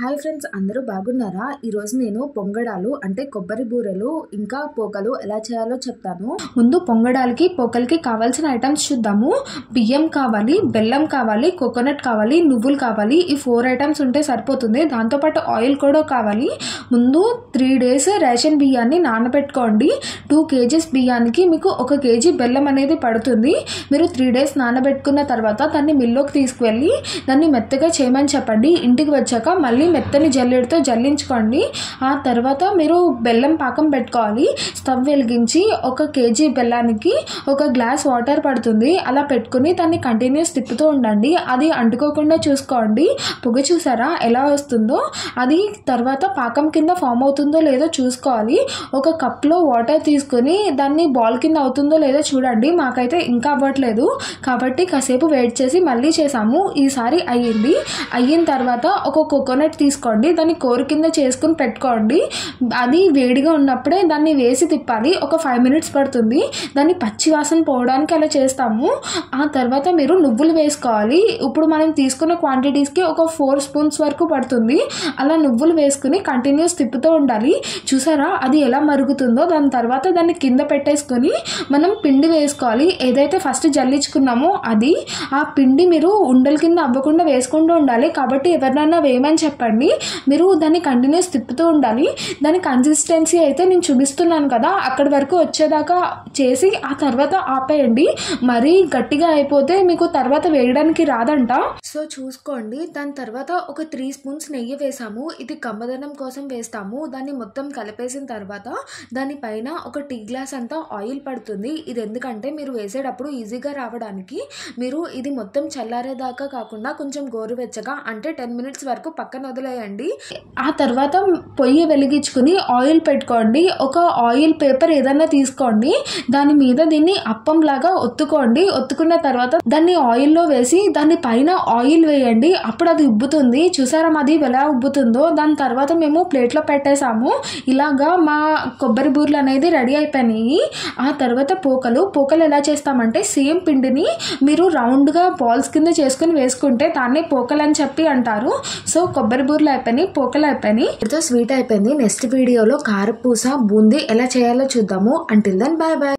Hi friends, అందరూ బాగున్నారా? ఈరోజు నేను పొంగడాలు అంటే కొబ్బరి బూరెలు ఇంకా పోకలు ఎలా చేయాలో చెప్తాను. ముందు పొంగడాలకి పోకలకి కావాల్సిన ఐటమ్స్ చూద్దాము. బియ్యం కావాలి, బెల్లం కావాలి, కోకోనట్ కావాలి, నువ్వులు కావాలి. ఈ 4 ఐటమ్స్ ఉంటే సరిపోతుంది. దాంతోపాటు ఆయిల్ కూడా కావాలి. ముందు 3 days రేషన్ బియ్యాన్ని నానబెట్టుకోండి. 2 kgs బియ్యానికి మీకు 1 kg బెల్లం అనేది పడుతుంది. మీరు 3 days నానబెట్టుకున్న తర్వాత దాన్ని మిల్లోకి తీసుకువెళ్ళి దాన్ని మెత్తగా చేయమని చెప్పండి. ఇంటికి వచ్చాక మళ్ళీ మెత్తని జల్లెడతో జల్లించుకోండి. ఆ తర్వాత మీరు బెల్లం పాకం పెట్టుకోవాలి. స్టవ్ వెలిగించి 1 kg బెల్లానికి 1 గ్లాస్ వాటర్ పడుతుంది. అలా పెట్టుకుని దాన్ని కంటిన్యూస్ తిప్పుతూ ఉండండి. అది అంటుకోకుండా చూసుకోండి. పొగ చూసారా ఎలా వస్తుందో? అది తర్వాత పాకం కింద ఫామ్ అవుతుందో లేదో చూసుకోవాలి. 1 కప్లో వాటర్ తీసుకుని దాన్ని బాల్ కింద అవుతుందో లేదో చూడండి. మాకైతే ఇంకా అవ్వట్లేదు కాబట్టి కాసేపు వెయిట్ చేసి మళ్ళీ చేసాము. ఈసారి అయిన తర్వాత ఒక కోకోనట్ తీసుకోండి. దాన్ని కోరు కింద చేసుకుని పెట్టుకోండి. అది వేడిగా ఉన్నప్పుడే దాన్ని వేసి తిప్పాలి. ఒక 5 minutes పడుతుంది. దాన్ని పచ్చి వాసన పోవడానికి అలా చేస్తాము. ఆ తర్వాత మీరు నువ్వులు వేసుకోవాలి. ఇప్పుడు మనం తీసుకున్న క్వాంటిటీస్కి ఒక 4 spoons వరకు పడుతుంది. అలా నువ్వులు వేసుకుని కంటిన్యూస్ తిప్పుతూ ఉండాలి. చూసారా అది ఎలా మరుగుతుందో? దాని తర్వాత దాన్ని కింద పెట్టేసుకొని మనం పిండి వేసుకోవాలి. ఏదైతే ఫస్ట్ జల్లించుకున్నామో అది ఆ పిండి మీరు ఉండల కింద అవ్వకుండా వేసుకుంటూ ఉండాలి. కాబట్టి ఎవరినైనా వేయమని చెప్పండి. మీరు దాన్ని కంటిన్యూస్ తిప్పుతూ ఉండాలి. దాని కన్సిస్టెన్సీ అయితే నేను చూపిస్తున్నాను కదా, అక్కడి వరకు వచ్చేదాకా చేసి ఆ తర్వాత ఆపేయండి. మరీ గట్టిగా అయిపోతే మీకు తర్వాత వేయడానికి రాదంట. సో చూసుకోండి. దాని తర్వాత ఒక 3 spoons నెయ్యి వేసాము. ఇది కమ్మదనం కోసం వేస్తాము. దాన్ని మొత్తం కలిపేసిన తర్వాత దానిపైన ఒక టీ గ్లాస్ అంతా ఆయిల్ పడుతుంది. ఇది ఎందుకంటే మీరు వేసేటప్పుడు ఈజీగా రావడానికి. మీరు ఇది మొత్తం చల్లారేదాకా కాకుండా కొంచెం గోరువెచ్చగా అంటే 10 minutes వరకు పక్కన వదిలేయండి. ఆ తర్వాత పొయ్యి వెలిగించుకుని ఆయిల్ పెట్టుకోండి. ఒక ఆయిల్ పేపర్ ఏదైనా తీసుకోండి. దాని మీద దీన్ని అప్పం లాగా ఒత్తుకోండి. ఒత్తుకున్న తర్వాత దాన్ని ఆయిల్లో వేసి దాని పైన ఆయిల్ వేయండి. అప్పుడు అది ఉబ్బుతుంది. చూసారా అది ఎలా ఉబ్బుతుందో? దాని తర్వాత మేము ప్లేట్లో పెట్టేసాము. ఇలాగా మా కొబ్బరి బూరెలు అనేది రెడీ అయిపోయినాయి. ఆ తర్వాత పోకలు ఎలా చేస్తామంటే సేమ్ పిండిని మీరు రౌండ్గా బాల్స్ కింద చేసుకుని వేసుకుంటే దాన్ని పోకలు అని చెప్పి అంటారు. సో కొబ్బరి బూరెలు అయిపోయినాయి, పోకలు అయిపోయినాయి. ఇదితో స్వీట్ అయిపోయింది. నెక్స్ట్ వీడియోలో కారపూస బూందీ ఎలా చేయాలో చూద్దాము. Until then bye bye.